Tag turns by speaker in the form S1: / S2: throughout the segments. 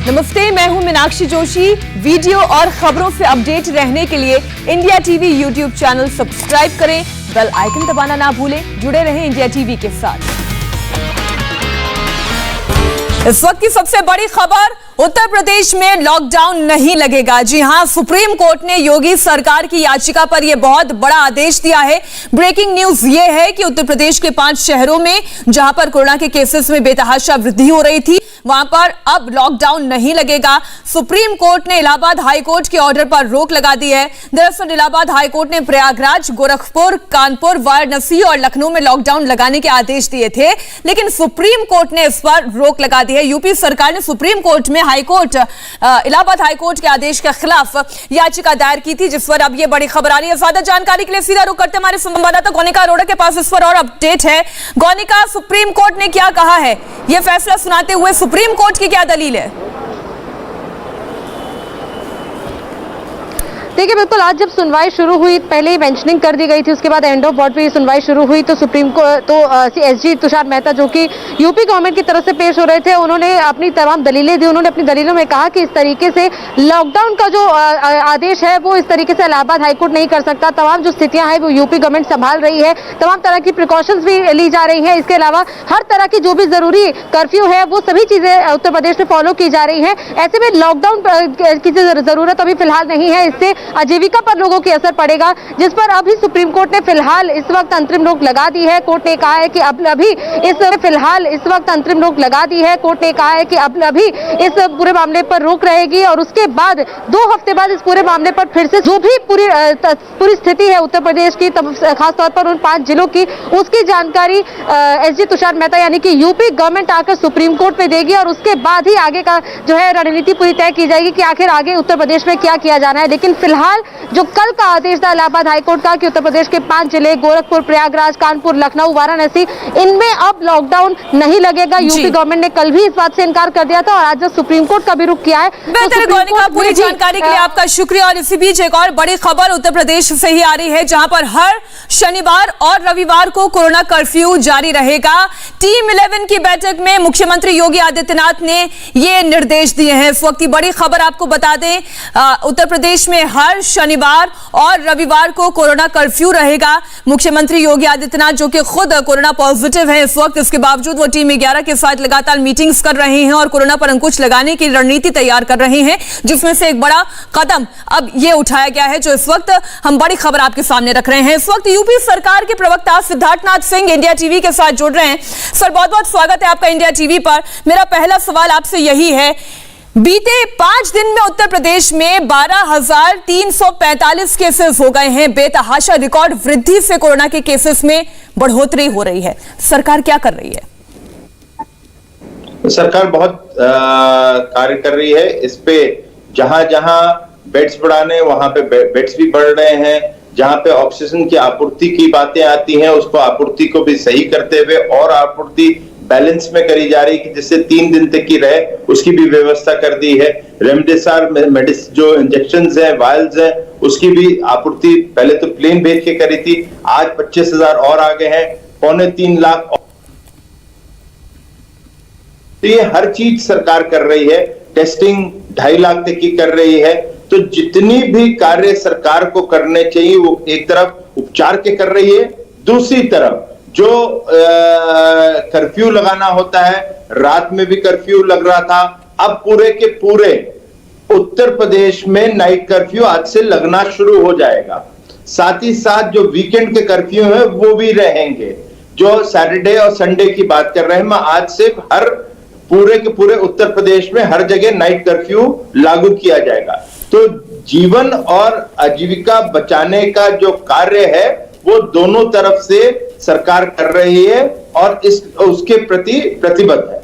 S1: नमस्ते, मैं हूं मीनाक्षी जोशी। वीडियो और खबरों से अपडेट रहने के लिए India TV YouTube channel subscribe करें, बेल आइकन दबाना ना भूलें। जुड़े रहें इंडिया टीवी के साथ। इस वक्त की सबसे बड़ी खबर, उत्तर प्रदेश में लॉकडाउन नहीं लगेगा। जी हां, सुप्रीम कोर्ट ने योगी सरकार की याचिका पर यह बहुत बड़ा आदेश दिया है। ब्रेकिंग न्यूज यह है कि उत्तर प्रदेश के 5 शहरों में जहां पर कोरोना के केसेस में बेतहाशा वृद्धि हो रही थी, वहां पर अब लॉकडाउन नहीं लगेगा। सुप्रीम कोर्ट ने इलाहाबाद हाई कोर्ट के ऑर्डर पर रोक लगा दी है। दरअसल इलाहाबाद हाई कोर्ट ने प्रयागराज, गोरखपुर, कानपुर, वाराणसी और लखनऊ में लॉकडाउन लगाने के आदेश दिए थे, लेकिन सुप्रीम कोर्ट ने इस पर रोक लगा दी है। यूपी सरकार ने सुप्रीम कोर्ट में इलाहाबाद हाई कोर्ट के आदेश के खिलाफ याचिका दायर की थी, जिस पर अब ये बड़ी खबर आ रही है। ज्यादा जानकारी के लिए सीधा रुख करते हमारे संवाददाता गोनिका अरोड़ा के पास इस पर और अपडेट है। गोनिका, सुप्रीम कोर्ट ने क्या कहा है? यह फैसला सुनाते हुए सुप्रीम कोर्ट की क्या दलील है?
S2: देखिए, बिल्कुल आज जब सुनवाई शुरू हुई, पहले ही मेंशनिंग कर दी गई थी, उसके बाद एंड ऑफ बोर्ड पे ये सुनवाई शुरू हुई तो supreme court SG Tushar Mehta, जो कि यूपी गवर्नमेंट की तरफ से पेश हो रहे थे, उन्होंने अपनी तमाम दलीलें दी। उन्होंने अपनी दलीलों में कहा कि इस तरीके से लॉकडाउन का जो आदेश है वो इस तरीके से इलाहाबाद हाईकोर्ट नहीं कर सकता। तमाम जो स्थितियां हैं वो यूपी गवर्नमेंट संभाल रही है, तमाम तरह की प्रिकॉशंस भी ली जा रही है। इसके अलावा हर तरह की जो भी जरूरी कर्फ्यू है वो सभी चीजें उत्तर प्रदेश में फॉलो की जा रही है। ऐसे में लॉकडाउन की जरूरत अभी फिलहाल नहीं है। इससे आजीविका पर लोगों की असर पड़ेगा, जिस पर अभी सुप्रीम कोर्ट ने फिलहाल इस वक्त अंतरिम रोक लगा दी है। कोर्ट ने कहा है कि अब अभी इस वक्त अंतरिम रोक लगा दी है। कोर्ट ने कहा है कि अब अभी इस पूरे मामले पर रोक रहेगी और उसके बाद 2 हफ्ते बाद इस पूरे मामले पर फिर से जो भी पूरी स्थिति है उत्तर प्रदेश की, खासतौर पर उन 5 जिलों की, उसकी जानकारी एसजी तुषार मेहता यानी कि यूपी गवर्नमेंट आकर सुप्रीम कोर्ट में देगी और उसके बाद ही आगे का जो है रणनीति पूरी तय की जाएगी कि आखिर आगे उत्तर प्रदेश में क्या किया जाना है। लेकिन फिलहाल जो कल का आदेश था इलाहाबाद हाईकोर्ट का कि उत्तर प्रदेश के 5 जिले गोरखपुर, प्रयागराज, कानपुर, लखनऊ, वाराणसी, इनमें अब लॉकडाउन नहीं लगेगा। यूपी गवर्नमेंट ने कल भी इस बात से इनकार कर दिया था और आज जब सुप्रीम कोर्ट का भी रुख किया है।
S1: बेहतर गोनिका, पूरी जानकारी के लिए आपका शुक्रिया। और इसी बीच एक और बड़ी खबर उत्तर प्रदेश से ही आ रही है, जहां पर हर शनिवार और रविवार को कोरोना कर्फ्यू जारी रहेगा। टीम 11 की बैठक में मुख्यमंत्री योगी आदित्यनाथ ने ये निर्देश दिए हैं। इस वक्त की बड़ी खबर आपको बता दें, उत्तर प्रदेश में हर शनिवार और रविवार को कोरोना कर्फ्यू रहेगा। मुख्यमंत्री योगी आदित्यनाथ, जो कि खुद कोरोना पॉजिटिव है इस वक्त, इसके बावजूद वो टीम 11 के साथ लगातार मीटिंग्स कर रहे हैं और कोरोना पर अंकुश लगाने की रणनीति तैयार कर रहे हैं, जिसमें से एक बड़ा कदम अब ये उठाया गया है, जो इस वक्त हम बड़ी खबर आपके सामने रख रहे हैं। इस वक्त यूपी सरकार के प्रवक्ता सिद्धार्थनाथ सिंह इंडिया टीवी के साथ जुड़ रहे हैं। सर, बहुत बहुत स्वागत है आपका इंडिया टीवी पर। मेरा पहला सवाल आपसे यही है, बीते 5 दिन में उत्तर प्रदेश में 12,345 केसेस हो गए हैं। बेतहाशा रिकॉर्ड वृद्धि से कोरोना के केसेस में बढ़ोतरी हो रही है। सरकार क्या कर रही है?
S3: सरकार बहुत कार्य कर रही है इस पे। जहां जहां बेड्स बढ़ाने, वहां पे बेड्स भी बढ़ रहे हैं। जहां पे ऑक्सीजन की आपूर्ति की बातें आती हैं, उसको आपूर्ति को भी सही करते हुए और आपूर्ति बैलेंस में करी जा रही है कि जिससे 3 दिन तक की रहे, उसकी भी व्यवस्था कर दी है। रेमडेसिविर मेडिसिन जो इंजेक्शंस हैं, वायल्स हैं, उसकी भी आपूर्ति पहले तो प्लेन भेज के करी थी, आज 25,000 और आ गए हैं, 2.25 लाख। तो ये हर चीज सरकार कर रही है। टेस्टिंग 2.5 लाख तक की कर रही है। तो जितनी भी कार्य सरकार को करने चाहिए वो एक तरफ उपचार के कर रही है, दूसरी तरफ जो कर्फ्यू लगाना होता है, रात में भी कर्फ्यू लग रहा था, अब पूरे के पूरे उत्तर प्रदेश में नाइट कर्फ्यू आज से लगना शुरू हो जाएगा। साथ ही साथ जो वीकेंड के कर्फ्यू है वो भी रहेंगे। जो सैटरडे और संडे की बात कर रहे हैं, मैं आज से हर पूरे के पूरे उत्तर प्रदेश में हर जगह नाइट कर्फ्यू लागू किया जाएगा। तो जीवन और आजीविका बचाने का जो कार्य है वो दोनों तरफ से सरकार कर रही है और उसके प्रति प्रतिबद्ध है।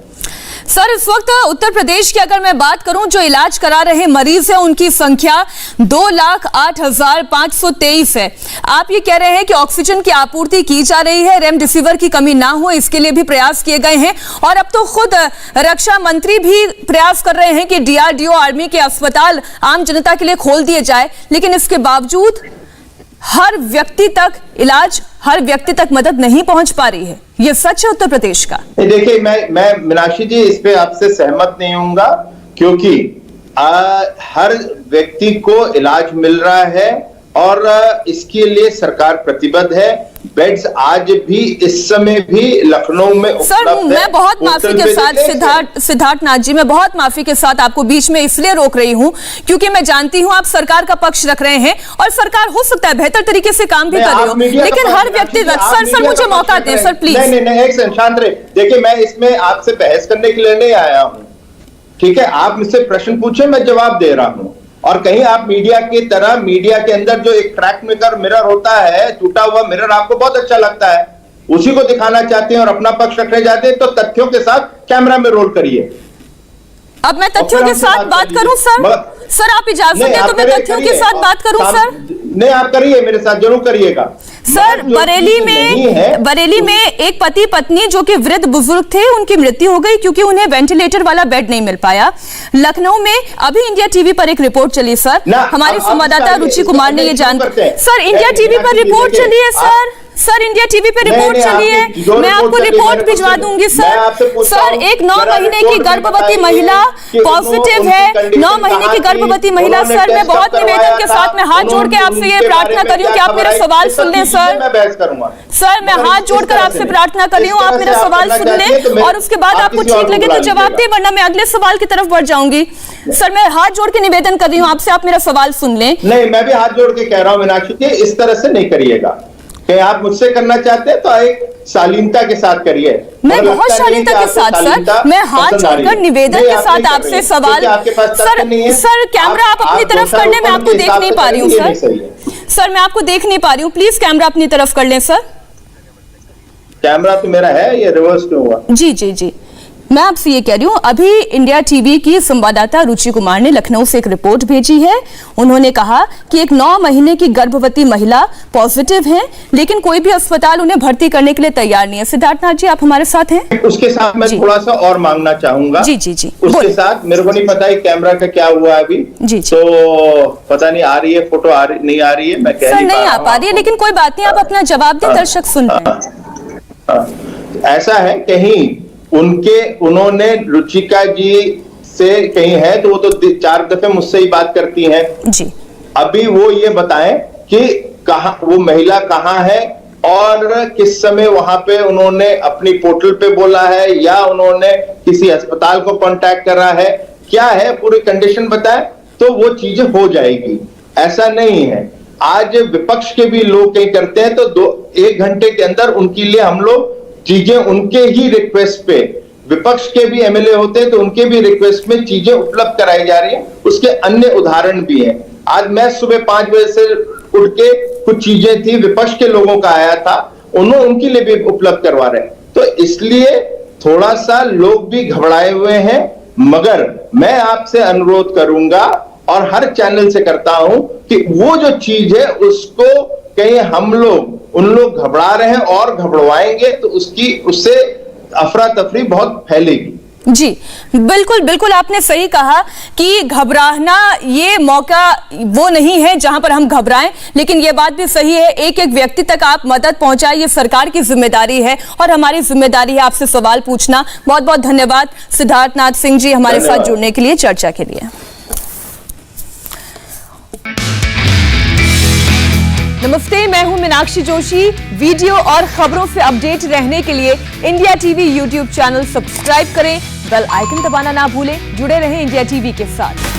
S1: सर, इस वक्त उत्तर प्रदेश की अगर मैं बात करूं, जो इलाज करा रहे मरीज हैं उनकी संख्या 2,08,523 है। आप ये कह रहे हैं कि ऑक्सीजन की आपूर्ति की जा रही है, रेमडेसिविर की कमी ना हो इसके लिए भी प्रयास किए गए हैं और अब तो खुद रक्षा मंत्री भी प्रयास कर रहे हैं कि DRDO आर्मी के अस्पताल आम जनता के लिए खोल दिए जाए, लेकिन इसके बावजूद हर व्यक्ति तक इलाज, हर व्यक्ति तक मदद नहीं पहुंच पा रही है। ये सच है उत्तर प्रदेश का?
S3: देखिए, मैं मीनाक्षी जी इस पे आपसे सहमत नहीं होऊंगा, क्योंकि हर व्यक्ति को इलाज मिल रहा है और इसके लिए सरकार प्रतिबद्ध है। बेड्स आज भी इस समय भी लखनऊ में उपलब्ध
S1: सर,
S3: है।
S1: मैं बहुत माफी के साथ सिद्धार्थ नाथ जी, मैं बहुत माफी के साथ आपको बीच में इसलिए रोक रही हूं क्योंकि मैं जानती हूं आप सरकार का पक्ष रख रहे हैं और सरकार हो सकता है बेहतर तरीके से काम भी कर रही हो, लेकिन हर व्यक्ति सर मुझे मौका दें सर प्लीज।
S3: नहीं एक शांत रहे। देखिए, मैं इसमें आपसे बहस करने के लिए नहीं आया हूं, ठीक है? आप मुझसे प्रश्न पूछे, मैं जवाब दे रहा हूं। और कहीं आप मीडिया की तरह, मीडिया के अंदर जो एक क्रैक मेकर मिरर होता है, टूटा हुआ मिरर आपको बहुत अच्छा लगता है, उसी को दिखाना चाहते हैं और अपना पक्ष रखने जाते हैं, तो तथ्यों के साथ कैमरा में रोल करिए।
S1: अब मैं तथ्यों के साथ बात करूं सर आप इजाजत दें तो मैं तथ्यों के साथ बात करूं सर?
S3: नहीं, आप करिए, मेरे साथ जरूर करिएगा।
S1: सर, बरेली में एक पति पत्नी जो कि वृद्ध बुजुर्ग थे, उनकी मृत्यु हो गई क्योंकि उन्हें वेंटिलेटर वाला बेड नहीं मिल पाया। लखनऊ में अभी इंडिया टीवी पर एक रिपोर्ट चली सर, हमारी संवाददाता रुचि कुमार ने ये सर इंडिया टीवी पर रिपोर्ट चली है सर इंडिया टीवी पे रिपोर्ट चली है, मैं आपको रिपोर्ट भिजवा दूंगी सर। एक 9 महीने की गर्भवती महिला पॉजिटिव है, 9 महीने की गर्भवती महिला। सर, मैं बहुत निवेदन के साथ में हाथ जोड़ के आपसे ये प्रार्थना कर रही हूँ कि आप मेरा सवाल सुन लें सर, मैं हाथ जोड़कर आपसे प्रार्थना कर रही हूँ, आप मेरा सवाल सुन लें और उसके बाद आपको ठीक लगे तो जवाब दें, वरना मैं अगले सवाल की तरफ बढ़ जाऊंगी। सर, मैं हाथ जोड़ के निवेदन कर रही हूँ आपसे, आप मेरा सवाल सुन लें।
S3: नहीं, मैं भी हाथ जोड़ के कह रहा हूँ मीनाक्षी जी, इस तरह से नहीं करिएगा। कि आप मुझसे करना चाहते हैं तो एक शालीनता के साथ करिए।
S1: मैं बहुत शालीनता के साथ सर, मैं हाथ जोड़कर निवेदन के साथ आपसे सवाल सर कैमरा आप अपनी तरफ कर लें, मैं आपको देख नहीं पा रही हूँ सर, मैं आपको देख नहीं पा रही हूँ, प्लीज कैमरा अपनी तरफ कर लें सर।
S3: कैमरा तो मेरा है, ये रिवर्स क्यों हुआ?
S1: जी, मैं आपसे ये कह रही हूँ, अभी इंडिया टीवी की संवाददाता रुचि कुमार ने लखनऊ से एक रिपोर्ट भेजी है। उन्होंने कहा कि एक 9 महीने की गर्भवती महिला पॉजिटिव है, लेकिन कोई भी अस्पताल उन्हें भर्ती करने के लिए तैयार नहीं है। सिद्धार्थ नाथ जी, आप हमारे साथ हैं?
S3: उसके साथ मैं थोड़ा सा और मांगना चाहूंगा।
S1: जी
S3: उसके साथ मेरे को नहीं पता है कैमरा का क्या हुआ अभी।
S1: जी
S3: तो पता नहीं आ रही है फोटो, नहीं आ रही है, मैं कह
S1: नहीं आ पा रही है, लेकिन कोई बात नहीं, आप अपना जवाब दें, दर्शक सुन रहे हैं।
S3: ऐसा है कहीं उन्होंने रुचिका जी से कहीं है तो वो तो 4 दफे मुझसे ही बात करती हैं
S1: जी।
S3: अभी वो ये बताएं कि वो महिला कहाँ है और किस समय वहां पे उन्होंने अपनी पोर्टल पे बोला है या उन्होंने किसी अस्पताल को कांटेक्ट करा है, क्या है पूरी कंडीशन बताएं तो वो चीजें हो जाएगी। ऐसा नहीं है, आज विपक्ष के भी लोग कहीं करते हैं तो 1 घंटे के अंदर उनके लिए हम लोग चीजें उनके ही रिक्वेस्ट पे, विपक्ष के भी एमएलए होते हैं तो उनके भी रिक्वेस्ट में चीजें उपलब्ध कराई जा रही हैं। उसके अन्य उदाहरण भी हैं। आज मैं सुबह 5 बजे से उठ के कुछ चीजें थी, विपक्ष के लोगों का आया था, उनके लिए भी उपलब्ध करवा रहे हैं। तो इसलिए थोड़ा सा लोग भी घबराए हुए हैं, मगर मैं आपसे अनुरोध करूंगा और हर चैनल से करता हूं कि वो जो चीज है उसको कहीं उन लोग घबरा रहे हैं और घबराएंगे तो उससे अफरा तफरी बहुत फैलेगी।
S1: जी बिल्कुल आपने सही कहा कि घबराना ये मौका वो नहीं है जहां पर हम घबराएं, लेकिन ये बात भी सही है, एक व्यक्ति तक आप मदद पहुंचाए, ये सरकार की जिम्मेदारी है और हमारी जिम्मेदारी है आपसे सवाल पूछना। बहुत बहुत धन्यवाद सिद्धार्थ नाथ सिंह जी हमारे साथ जुड़ने के लिए, चर्चा के लिए। नमस्ते, मैं हूं मीनाक्षी जोशी। वीडियो और खबरों से अपडेट रहने के लिए India TV YouTube channel subscribe करें, बेल आइकन दबाना ना भूलें। जुड़े रहें इंडिया टीवी के साथ।